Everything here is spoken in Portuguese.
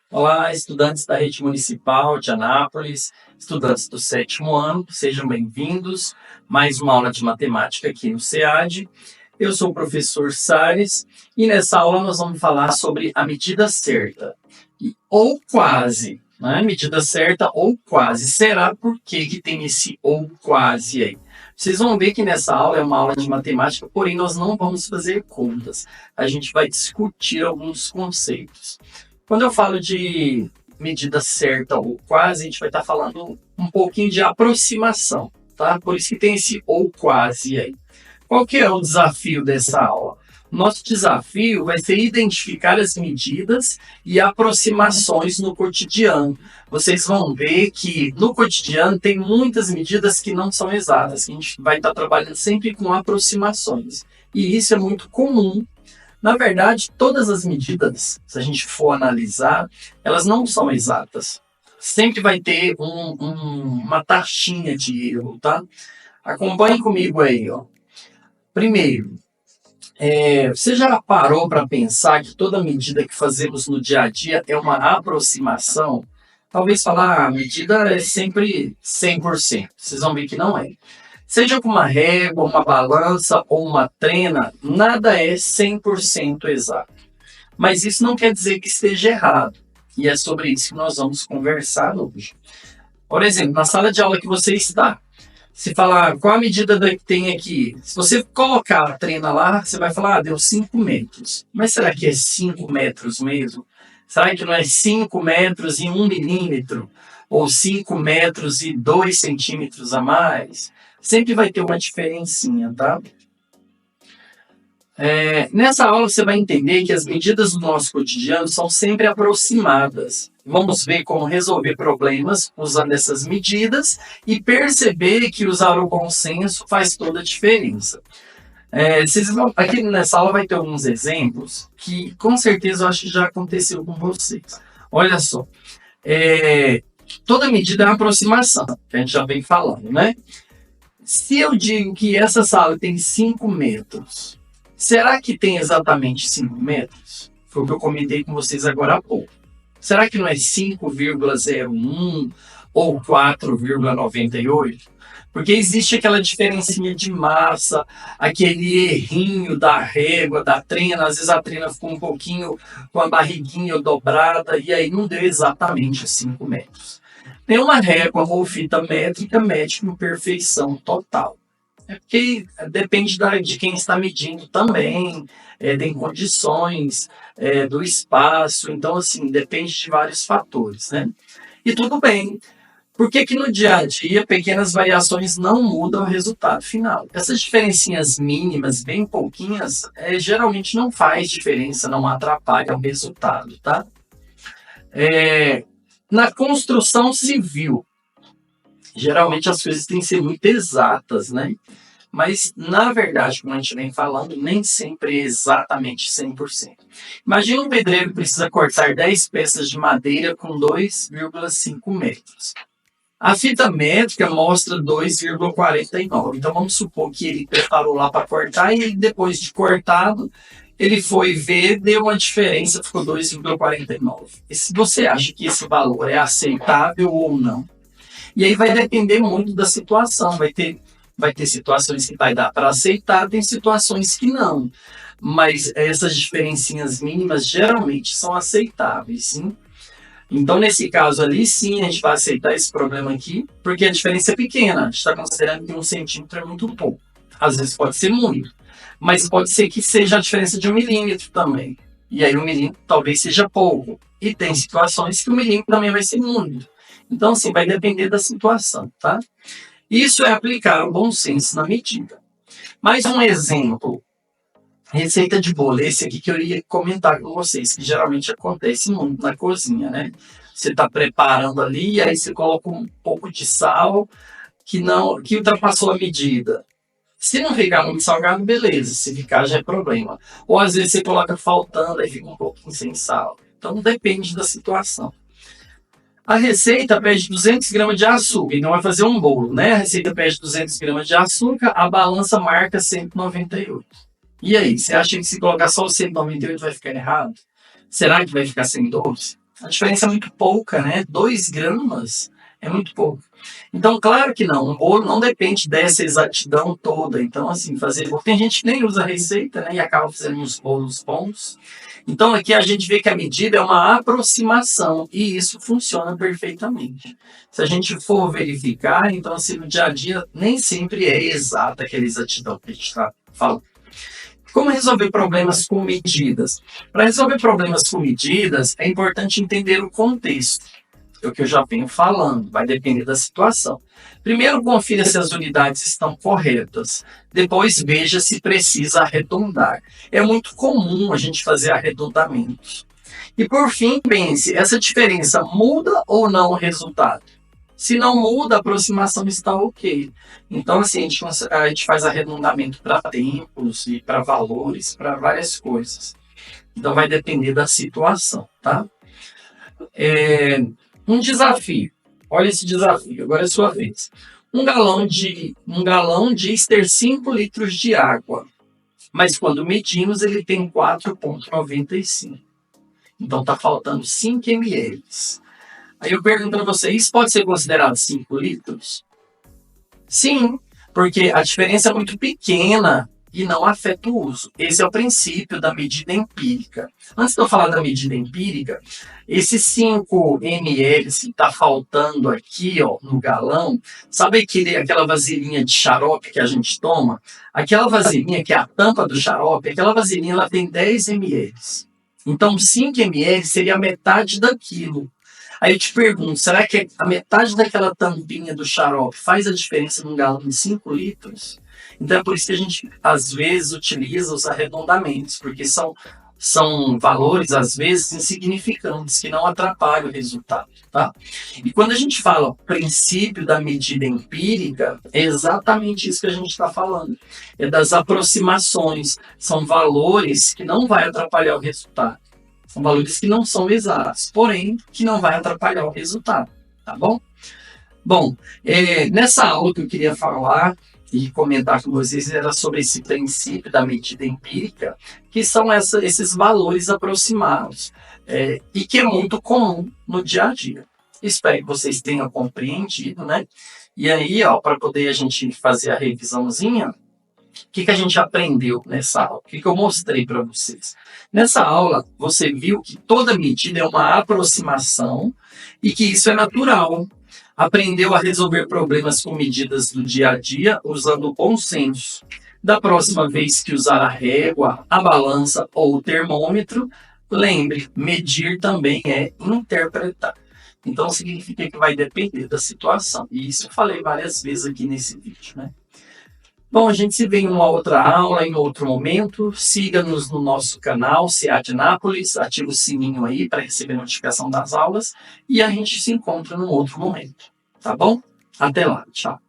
Olá, estudantes da Rede Municipal de Anápolis, estudantes do 7º ano, sejam bem-vindos. Mais uma aula de matemática aqui no SEAD. Eu sou o professor Salles e nessa aula nós vamos falar sobre a medida certa, ou quase, né? Medida certa ou quase. Será por que tem esse ou quase aí? Vocês vão ver que nessa aula é uma aula de matemática, porém nós não vamos fazer contas. A gente vai discutir alguns conceitos. Quando eu falo de medida certa ou quase, a gente vai estar falando um pouquinho de aproximação, tá? Por isso que tem esse ou quase aí. Qual que é o desafio dessa aula? Nosso desafio vai ser identificar as medidas e aproximações no cotidiano. Vocês vão ver que no cotidiano tem muitas medidas que não são exatas, que a gente vai estar trabalhando sempre com aproximações. E isso é muito comum. Na verdade, todas as medidas, se a gente for analisar, elas não são exatas. Sempre vai ter uma taxinha de erro, tá? Acompanhe comigo aí, ó. Primeiro, você já parou para pensar que toda medida que fazemos no dia a dia é uma aproximação? Talvez falar, a medida é sempre 100%. Vocês vão ver que não é. Seja com uma régua, uma balança ou uma trena, nada é 100% exato. Mas isso não quer dizer que esteja errado. E é sobre isso que nós vamos conversar hoje. Por exemplo, na sala de aula que você está, se falar qual a medida que tem aqui, se você colocar a trena lá, você vai falar, deu 5 metros. Mas será que é 5 metros mesmo? Será que não é 5 metros e 1 milímetro? Ou 5 metros e 2 centímetros a mais? Sempre vai ter uma diferencinha, tá? Nessa aula você vai entender que as medidas do nosso cotidiano são sempre aproximadas. Vamos ver como resolver problemas usando essas medidas e perceber que usar o bom senso faz toda a diferença. Aqui nessa aula vai ter alguns exemplos que com certeza eu acho que já aconteceu com vocês. Olha só, toda medida é uma aproximação, que a gente já vem falando, né? Se eu digo que essa sala tem 5 metros, será que tem exatamente 5 metros? Foi o que eu comentei com vocês agora há pouco. Será que não é 5,01 ou 4,98? Porque existe aquela diferencinha de massa, aquele errinho da régua, da trena. Às vezes a trena ficou um pouquinho com a barriguinha dobrada e aí não deu exatamente 5 metros. Tem uma régua ou fita métrica, mede com perfeição total. Porque depende de quem está medindo também, tem condições do espaço, então assim, depende de vários fatores, né? E tudo bem. Por que no dia a dia pequenas variações não mudam o resultado final? Essas diferencinhas mínimas, bem pouquinhas, geralmente não faz diferença, não atrapalha o resultado, tá? Na construção civil, geralmente as coisas têm que ser muito exatas, né? Mas, na verdade, como a gente vem falando, nem sempre é exatamente 100%. Imagina um pedreiro que precisa cortar 10 peças de madeira com 2,5 metros. A fita métrica mostra 2,49. Então, vamos supor que ele preparou lá para cortar e depois de cortado, ele foi ver, deu uma diferença, ficou 2,49. E se você acha que esse valor é aceitável ou não? E aí vai depender muito da situação. Vai ter situações que vai dar para aceitar, tem situações que não. Mas essas diferencinhas mínimas geralmente são aceitáveis, sim? Então, nesse caso ali, sim, a gente vai aceitar esse problema aqui, porque a diferença é pequena. A gente está considerando que 1 centímetro é muito pouco. Às vezes pode ser muito. Mas pode ser que seja a diferença de 1 milímetro também. E aí 1 milímetro talvez seja pouco. E tem situações que 1 milímetro também vai ser muito. Então, assim, vai depender da situação, tá? Isso é aplicar o bom senso na medida. Mais um exemplo. Receita de bolo. Esse aqui que eu ia comentar com vocês, que geralmente acontece muito na cozinha, né? Você está preparando ali e aí você coloca um pouco de sal que ultrapassou a medida. Se não ficar muito salgado, beleza. Se ficar, já é problema. Ou às vezes você coloca faltando, aí fica um pouquinho sem sal. Então depende da situação. A receita pede 200 gramas de açúcar, e não vai fazer um bolo, né? A receita pede 200 gramas de açúcar, a balança marca 198. E aí, você acha que se colocar só o 198 vai ficar errado? Será que vai ficar sem doce? A diferença é muito pouca, né? 2 gramas é muito pouco. Então, claro que não, um bolo não depende dessa exatidão toda. Então, assim, fazer bolo. Tem gente que nem usa receita, né? E acaba fazendo uns bolos bons. Então, aqui a gente vê que a medida é uma aproximação e isso funciona perfeitamente. Se a gente for verificar, então, assim, no dia a dia, nem sempre é exata aquela exatidão que a gente está falando. Como resolver problemas com medidas? Para resolver problemas com medidas, é importante entender o contexto. É o que eu já venho falando, vai depender da situação. Primeiro, confira se as unidades estão corretas. Depois, veja se precisa arredondar. É muito comum a gente fazer arredondamentos. E por fim, pense, essa diferença muda ou não o resultado? Se não muda, a aproximação está ok. Então, assim, a gente faz arredondamento para tempos e para valores, para várias coisas. Então, vai depender da situação, tá? Um desafio. Olha esse desafio, agora é a sua vez. Um galão diz ter 5 litros de água, mas quando medimos ele tem 4,95. Então, está faltando 5 ml. Aí eu pergunto para você, isso pode ser considerado 5 litros? Sim, porque a diferença é muito pequena e não afeta o uso. Esse é o princípio da medida empírica. Antes de eu falar da medida empírica, esses 5 ml que está faltando aqui ó, no galão, sabe aquela vasilhinha de xarope que a gente toma? Aquela vasilhinha que é a tampa do xarope, aquela vasilhinha ela tem 10 ml. Então 5 ml seria a metade daquilo. Aí eu te pergunto, será que a metade daquela tampinha do xarope faz a diferença num galão de 5 litros? Então é por isso que a gente, às vezes, utiliza os arredondamentos, porque são valores, às vezes, insignificantes, que não atrapalham o resultado. Tá? E quando a gente fala princípio da medida empírica, é exatamente isso que a gente está falando. É das aproximações, são valores que não vai atrapalhar o resultado. São valores que não são exatos, porém, que não vai atrapalhar o resultado, tá bom? Bom, nessa aula que eu queria falar e comentar com vocês era sobre esse princípio da medida empírica, que são esses valores aproximados, e que é muito comum no dia a dia. Espero que vocês tenham compreendido, né? E aí, ó, para poder a gente fazer a revisãozinha, o que a gente aprendeu nessa aula? O que eu mostrei para vocês? Nessa aula, você viu que toda medida é uma aproximação e que isso é natural. Aprendeu a resolver problemas com medidas do dia a dia usando o bom senso. Da próxima vez que usar a régua, a balança ou o termômetro, lembre, medir também é interpretar. Então, significa que vai depender da situação. E isso eu falei várias vezes aqui nesse vídeo, né? Bom, a gente se vê em uma outra aula, em outro momento. Siga-nos no nosso canal, SEAD Nápoles, ative o sininho aí para receber notificação das aulas e a gente se encontra num outro momento, tá bom? Até lá, tchau.